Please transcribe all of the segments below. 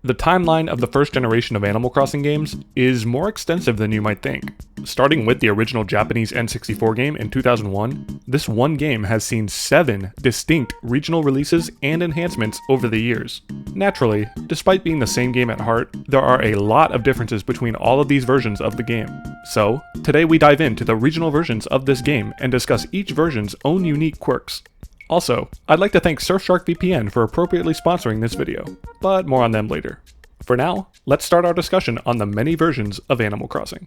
The timeline of the first generation of Animal Crossing games is more extensive than you might think. Starting with the original Japanese N64 game in 2001, this one game has seen 7 distinct regional releases and enhancements over the years. Naturally, despite being the same game at heart, there are a lot of differences between all of these versions of the game. So, today we dive into the regional versions of this game and discuss each version's own unique quirks. Also, I'd like to thank Surfshark VPN for appropriately sponsoring this video, but more on them later. For now, let's start our discussion on the many versions of Animal Crossing.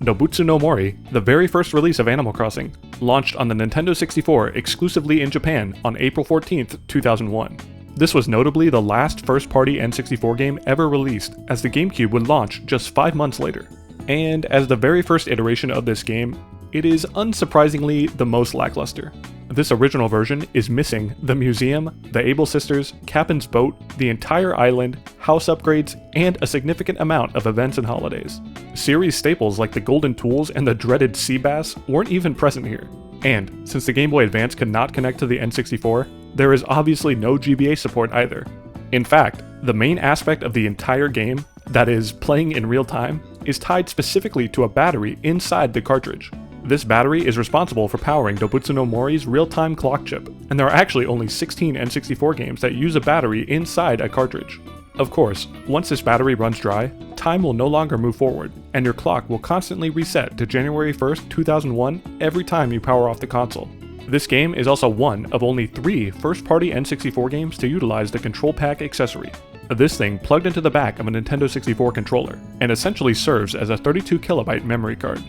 Dobutsu no Mori, the very first release of Animal Crossing, launched on the Nintendo 64 exclusively in Japan on April 14th, 2001. This was notably the last first-party N64 game ever released, as the GameCube would launch just 5 months later. And as the very first iteration of this game, it is unsurprisingly the most lackluster. This original version is missing the museum, the Able Sisters, Captain's boat, the entire island, house upgrades, and a significant amount of events and holidays. Series staples like the golden tools and the dreaded sea bass weren't even present here. And, since the Game Boy Advance could not connect to the N64, there is obviously no GBA support either. In fact, the main aspect of the entire game, that is, playing in real time, is tied specifically to a battery inside the cartridge. This battery is responsible for powering Dobutsu no Mori's real-time clock chip, and there are actually only 16 N64 games that use a battery inside a cartridge. Of course, once this battery runs dry, time will no longer move forward, and your clock will constantly reset to January 1st, 2001 every time you power off the console. This game is also one of only 3 first-party N64 games to utilize the Control Pack accessory. This thing plugged into the back of a Nintendo 64 controller, and essentially serves as a 32KB memory card.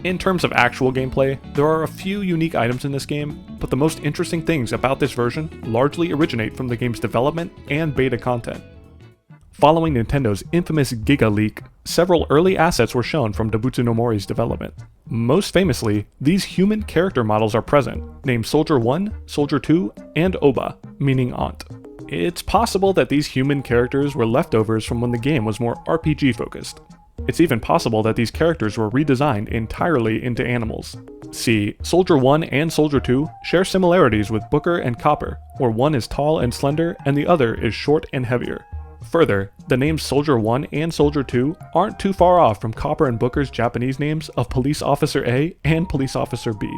In terms of actual gameplay, there are a few unique items in this game, but the most interesting things about this version largely originate from the game's development and beta content. Following Nintendo's infamous Giga Leak, several early assets were shown from Dobutsu no Mori's development. Most famously, these human character models are present, named Soldier 1, Soldier 2, and Oba, meaning aunt. It's possible that these human characters were leftovers from when the game was more RPG focused. It's even possible that these characters were redesigned entirely into animals. See, Soldier 1 and Soldier 2 share similarities with Booker and Copper, where one is tall and slender and the other is short and heavier. Further, the names Soldier 1 and Soldier 2 aren't too far off from Copper and Booker's Japanese names of Police Officer A and Police Officer B.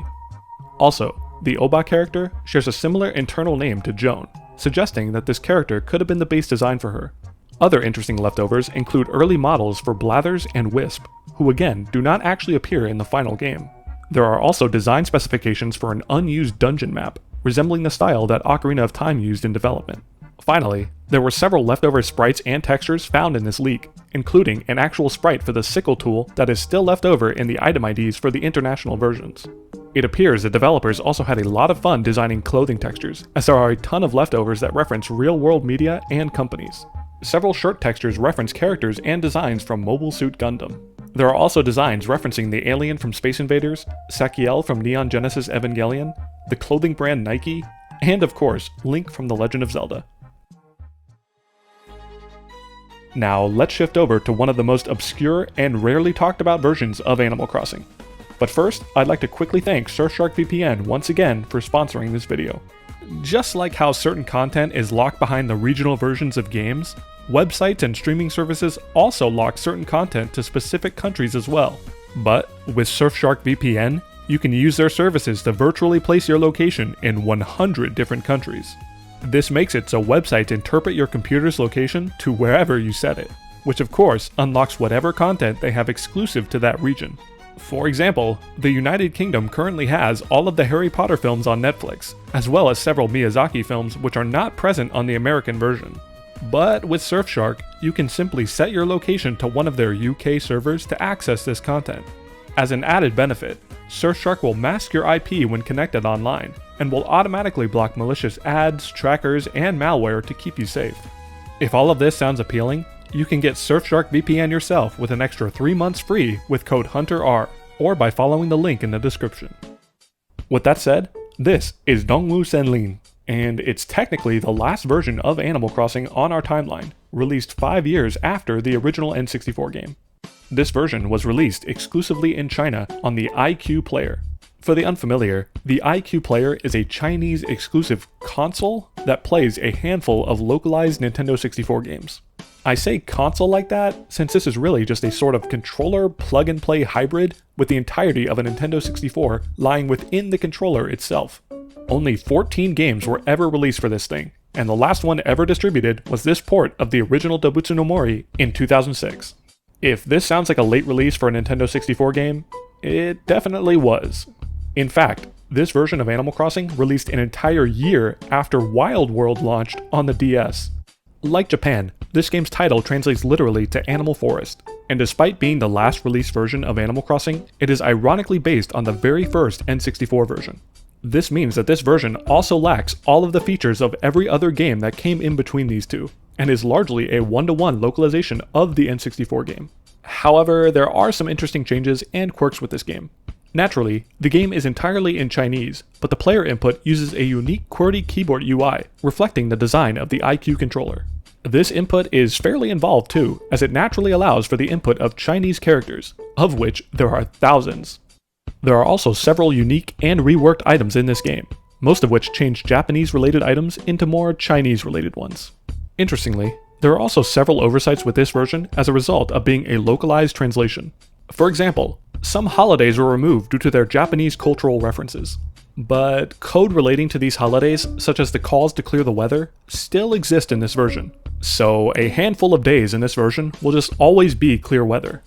Also, the Oba character shares a similar internal name to Joan, suggesting that this character could have been the base design for her. Other interesting leftovers include early models for Blathers and Wisp, who again do not actually appear in the final game. There are also design specifications for an unused dungeon map, resembling the style that Ocarina of Time used in development. Finally, there were several leftover sprites and textures found in this leak, including an actual sprite for the sickle tool that is still left over in the item IDs for the international versions. It appears the developers also had a lot of fun designing clothing textures, as there are a ton of leftovers that reference real-world media and companies. Several shirt textures reference characters and designs from Mobile Suit Gundam. There are also designs referencing the alien from Space Invaders, Sakiel from Neon Genesis Evangelion, the clothing brand Nike, and of course, Link from The Legend of Zelda. Now, let's shift over to one of the most obscure and rarely talked about versions of Animal Crossing. But first, I'd like to quickly thank Surfshark VPN once again for sponsoring this video. Just like how certain content is locked behind the regional versions of games, websites and streaming services also lock certain content to specific countries as well. But with Surfshark VPN, you can use their services to virtually place your location in 100 different countries. This makes it so websites interpret your computer's location to wherever you set it, which of course unlocks whatever content they have exclusive to that region. For example, the United Kingdom currently has all of the Harry Potter films on Netflix, as well as several Miyazaki films which are not present on the American version. But with Surfshark, you can simply set your location to one of their UK servers to access this content. As an added benefit, Surfshark will mask your IP when connected online, and will automatically block malicious ads, trackers, and malware to keep you safe. If all of this sounds appealing, you can get Surfshark VPN yourself with an extra 3 months free with code HUNTERR, or by following the link in the description. With that said, this is Dongwu Senlin, and it's technically the last version of Animal Crossing on our timeline, released 5 years after the original N64 game. This version was released exclusively in China on the iQue Player. For the unfamiliar, the iQue Player is a Chinese exclusive console that plays a handful of localized Nintendo 64 games. I say console like that since this is really just a sort of controller plug-and-play hybrid with the entirety of a Nintendo 64 lying within the controller itself. Only 14 games were ever released for this thing, and the last one ever distributed was this port of the original Dobutsu no Mori in 2006. If this sounds like a late release for a Nintendo 64 game, it definitely was. In fact, this version of Animal Crossing released an entire year after Wild World launched on the DS. Like Japan, this game's title translates literally to Animal Forest, and despite being the last released version of Animal Crossing, it is ironically based on the very first N64 version. This means that this version also lacks all of the features of every other game that came in between these two, and is largely a one-to-one localization of the N64 game. However, there are some interesting changes and quirks with this game. Naturally, the game is entirely in Chinese, but the player input uses a unique QWERTY keyboard UI, reflecting the design of the iQue controller. This input is fairly involved too, as it naturally allows for the input of Chinese characters, of which there are thousands. There are also several unique and reworked items in this game, most of which change Japanese-related items into more Chinese-related ones. Interestingly, there are also several oversights with this version as a result of being a localized translation. For example, some holidays were removed due to their Japanese cultural references, but code relating to these holidays, such as the calls to clear the weather, still exist in this version, so a handful of days in this version will just always be clear weather.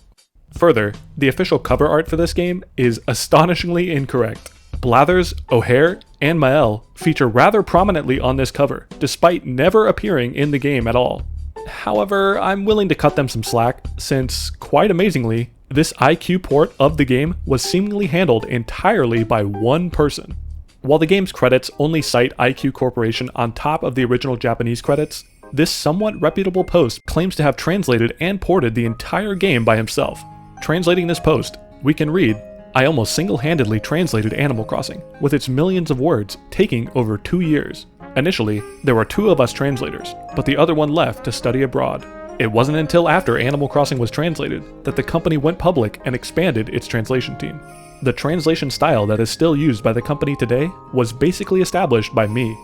Further, the official cover art for this game is astonishingly incorrect. Blathers, O'Hare, and Mael feature rather prominently on this cover, despite never appearing in the game at all. However, I'm willing to cut them some slack, since, quite amazingly, this iQue port of the game was seemingly handled entirely by one person. While the game's credits only cite iQue Corporation on top of the original Japanese credits, this somewhat reputable post claims to have translated and ported the entire game by himself. Translating this post, we can read, "I almost single-handedly translated Animal Crossing, with its millions of words, taking over 2 years. Initially, there were 2 of us translators, but the other one left to study abroad. It wasn't until after Animal Crossing was translated that the company went public and expanded its translation team. The translation style that is still used by the company today was basically established by me."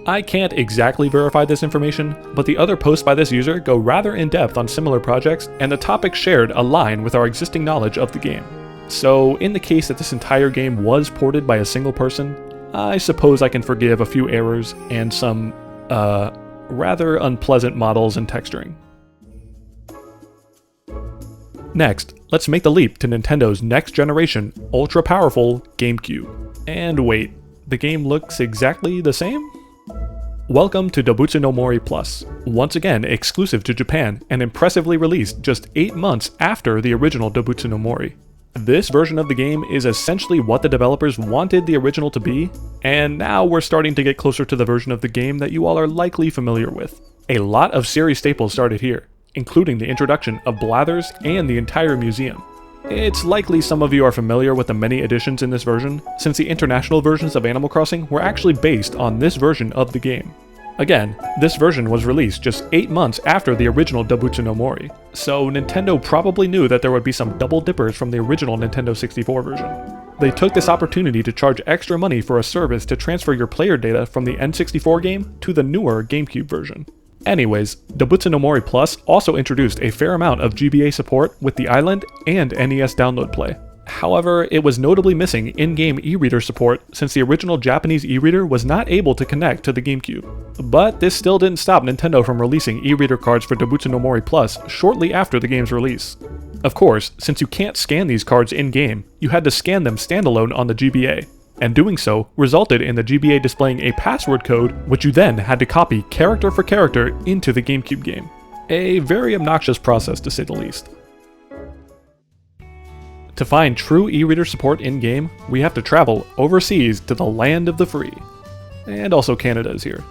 I can't exactly verify this information, but the other posts by this user go rather in depth on similar projects, and the topics shared align with our existing knowledge of the game. So, in the case that this entire game was ported by a single person, I suppose I can forgive a few errors and some, rather unpleasant models and texturing. Next, let's make the leap to Nintendo's next generation, ultra-powerful GameCube. And wait, the game looks exactly the same? Welcome to Dobutsu no Mori Plus, once again exclusive to Japan and impressively released just 8 months after the original Dobutsu no Mori. This version of the game is essentially what the developers wanted the original to be, and now we're starting to get closer to the version of the game that you all are likely familiar with. A lot of series staples started here, including the introduction of Blathers and the entire museum. It's likely some of you are familiar with the many additions in this version, since the international versions of Animal Crossing were actually based on this version of the game. Again, this version was released just 8 months after the original Dobutsu no Mori, so Nintendo probably knew that there would be some double dippers from the original Nintendo 64 version. They took this opportunity to charge extra money for a service to transfer your player data from the N64 game to the newer GameCube version. Anyways, Dobutsu no Mori Plus also introduced a fair amount of GBA support with the Island and NES download play. However, it was notably missing in-game e-reader support since the original Japanese e-reader was not able to connect to the GameCube. But this still didn't stop Nintendo from releasing e-reader cards for Dobutsu no Mori Plus shortly after the game's release. Of course, since you can't scan these cards in-game, you had to scan them standalone on the GBA, and doing so resulted in the GBA displaying a password code which you then had to copy character for character into the GameCube game. A very obnoxious process to say the least. To find true e-reader support in-game, we have to travel overseas to the land of the free. And also Canada is here.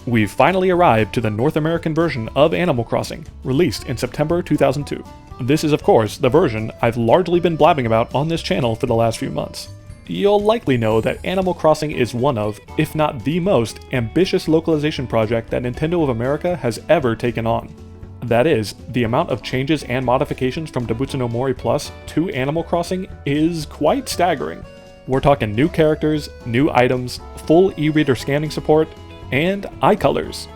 We've finally arrived to the North American version of Animal Crossing, released in September 2002. This is of course the version I've largely been blabbing about on this channel for the last few months. You'll likely know that Animal Crossing is one of, if not the most, ambitious localization project that Nintendo of America has ever taken on. That is, the amount of changes and modifications from Dobutsu no Mori Plus to Animal Crossing is quite staggering. We're talking new characters, new items, full e-reader scanning support, and eye colors.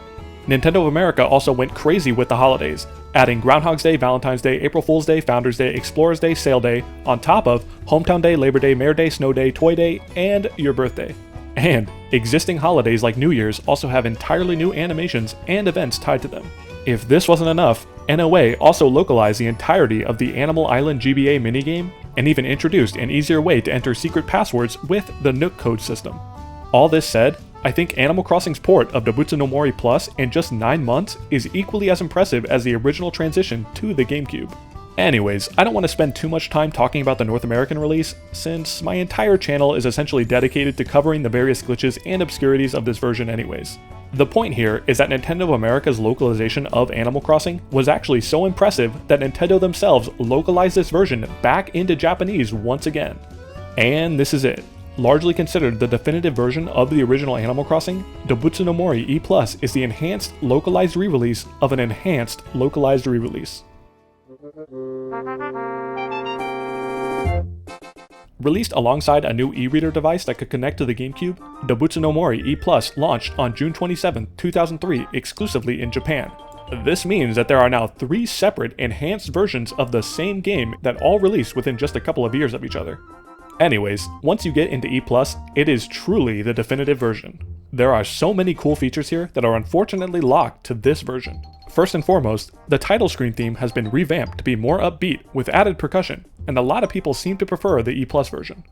Nintendo of America also went crazy with the holidays, adding Groundhog's Day, Valentine's Day, April Fool's Day, Founders Day, Explorers Day, Sale Day, on top of Hometown Day, Labor Day, Mayor Day, Snow Day, Toy Day, and your birthday. And existing holidays like New Year's also have entirely new animations and events tied to them. If this wasn't enough, NOA also localized the entirety of the Animal Island GBA minigame and even introduced an easier way to enter secret passwords with the Nook code system. All this said, I think Animal Crossing's port of Dobutsu no Mori Plus in just 9 months is equally as impressive as the original transition to the GameCube. Anyways, I don't want to spend too much time talking about the North American release, since my entire channel is essentially dedicated to covering the various glitches and obscurities of this version anyways. The point here is that Nintendo of America's localization of Animal Crossing was actually so impressive that Nintendo themselves localized this version back into Japanese once again. And this is it. Largely considered the definitive version of the original Animal Crossing, Dobutsu no Mori E Plus is the enhanced localized re-release of an enhanced localized re-release. Released alongside a new e-reader device that could connect to the GameCube, Dobutsu no Mori E Plus launched on June 27, 2003 exclusively in Japan. This means that there are now 3 separate enhanced versions of the same game that all released within just a couple of years of each other. Anyways, once you get into E+, it is truly the definitive version. There are so many cool features here that are unfortunately locked to this version. First and foremost, the title screen theme has been revamped to be more upbeat with added percussion, and a lot of people seem to prefer the E+ version.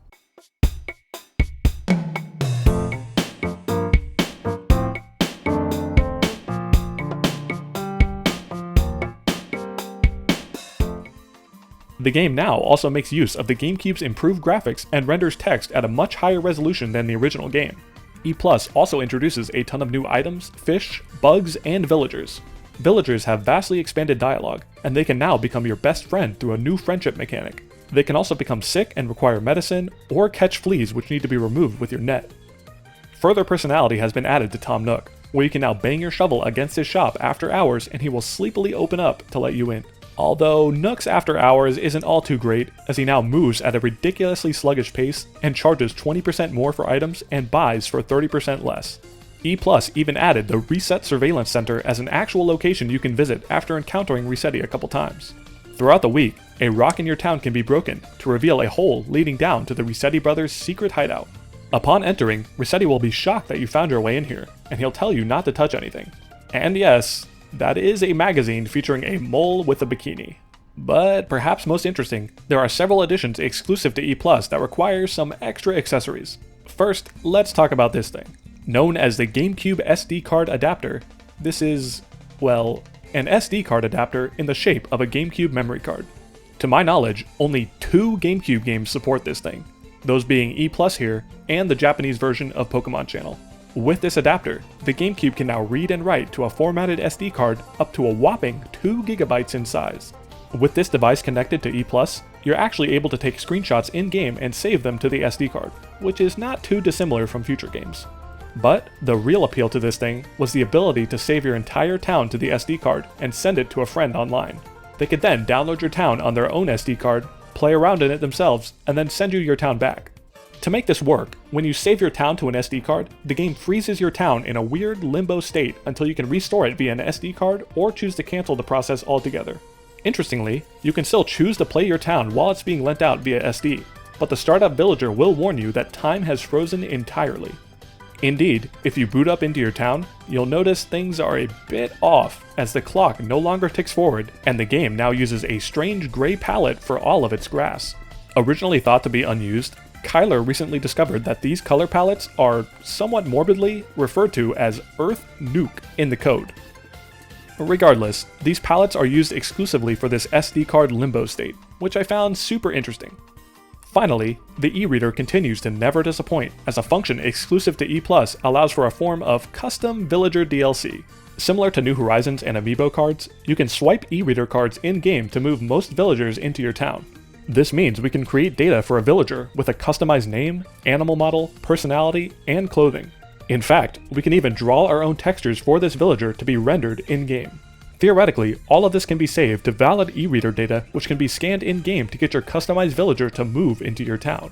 The game now also makes use of the GameCube's improved graphics and renders text at a much higher resolution than the original game. E+ also introduces a ton of new items, fish, bugs, and villagers. Villagers have vastly expanded dialogue, and they can now become your best friend through a new friendship mechanic. They can also become sick and require medicine, or catch fleas which need to be removed with your net. Further personality has been added to Tom Nook, where you can now bang your shovel against his shop after hours and he will sleepily open up to let you in. Although Nook's after hours isn't all too great, as he now moves at a ridiculously sluggish pace and charges 20% more for items and buys for 30% less. E+ even added the Reset Surveillance Center as an actual location you can visit after encountering Resetti a couple times. Throughout the week, a rock in your town can be broken to reveal a hole leading down to the Resetti brothers' secret hideout. Upon entering, Resetti will be shocked that you found your way in here, and he'll tell you not to touch anything. And yes, that is a magazine featuring a mole with a bikini. But perhaps most interesting, there are several additions exclusive to E+ that require some extra accessories. First, let's talk about this thing. Known as the GameCube SD card adapter, this is, well, an SD card adapter in the shape of a GameCube memory card. To my knowledge, only 2 GameCube games support this thing, those being E+ here and the Japanese version of Pokemon Channel. With this adapter, the GameCube can now read and write to a formatted SD card up to a whopping 2 GB in size. With this device connected to E+, you're actually able to take screenshots in-game and save them to the SD card, which is not too dissimilar from future games. But the real appeal to this thing was the ability to save your entire town to the SD card and send it to a friend online. They could then download your town on their own SD card, play around in it themselves, and then send you your town back. To make this work, when you save your town to an SD card, the game freezes your town in a weird limbo state until you can restore it via an SD card or choose to cancel the process altogether. Interestingly, you can still choose to play your town while it's being lent out via SD, but the startup villager will warn you that time has frozen entirely. Indeed, if you boot up into your town, you'll notice things are a bit off as the clock no longer ticks forward and the game now uses a strange gray palette for all of its grass. Originally thought to be unused, Kyler recently discovered that these color palettes are somewhat morbidly referred to as Earth Nuke in the code. Regardless, these palettes are used exclusively for this SD card limbo state, which I found super interesting. Finally, the e-reader continues to never disappoint, as a function exclusive to E+ allows for a form of custom villager DLC. Similar to New Horizons and Amiibo cards, you can swipe e-reader cards in-game to move most villagers into your town. This means we can create data for a villager with a customized name, animal model, personality, and clothing. In fact, we can even draw our own textures for this villager to be rendered in-game. Theoretically, all of this can be saved to valid e-reader data which can be scanned in-game to get your customized villager to move into your town.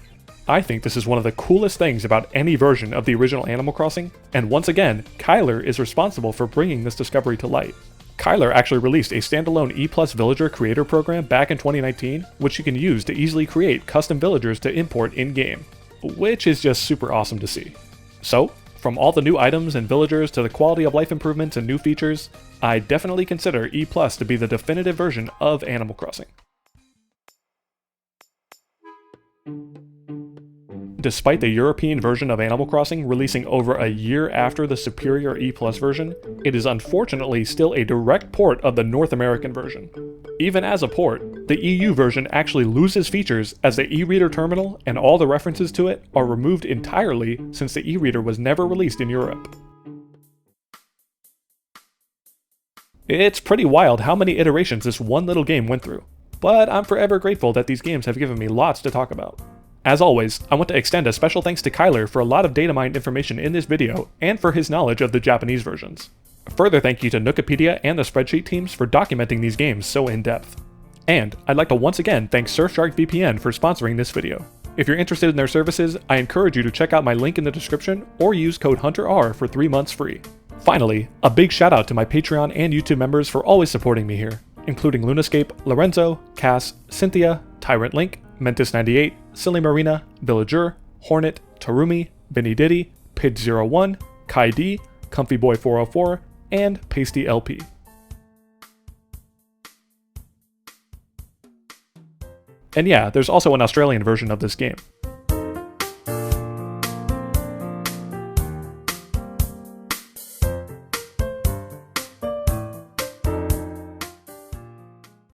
I think this is one of the coolest things about any version of the original Animal Crossing, and once again, Kyler is responsible for bringing this discovery to light. Kyler actually released a standalone E+ villager creator program back in 2019, which you can use to easily create custom villagers to import in-game, which is just super awesome to see. So, from all the new items and villagers to the quality of life improvements and new features, I definitely consider E+ to be the definitive version of Animal Crossing. Despite the European version of Animal Crossing releasing over a year after the superior E+ version, it is unfortunately still a direct port of the North American version. Even as a port, the EU version actually loses features as the e-reader terminal and all the references to it are removed entirely since the e-reader was never released in Europe. It's pretty wild how many iterations this one little game went through, but I'm forever grateful that these games have given me lots to talk about. As always, I want to extend a special thanks to Kyler for a lot of data mined information in this video and for his knowledge of the Japanese versions. A further thank you to Nookapedia and the spreadsheet teams for documenting these games so in depth. And I'd like to once again thank Surfshark VPN for sponsoring this video. If you're interested in their services, I encourage you to check out my link in the description or use code HunterR for 3 months free. Finally, a big shout out to my Patreon and YouTube members for always supporting me here, including Lunascape, Lorenzo, Cass, Cynthia, Tyrant Link, Mentis98, Silly Marina, Villager, Hornet, Tarumi, Benny Diddy, Pidge01, Kai D, ComfyBoy404, and Pasty LP. And yeah, there's also an Australian version of this game.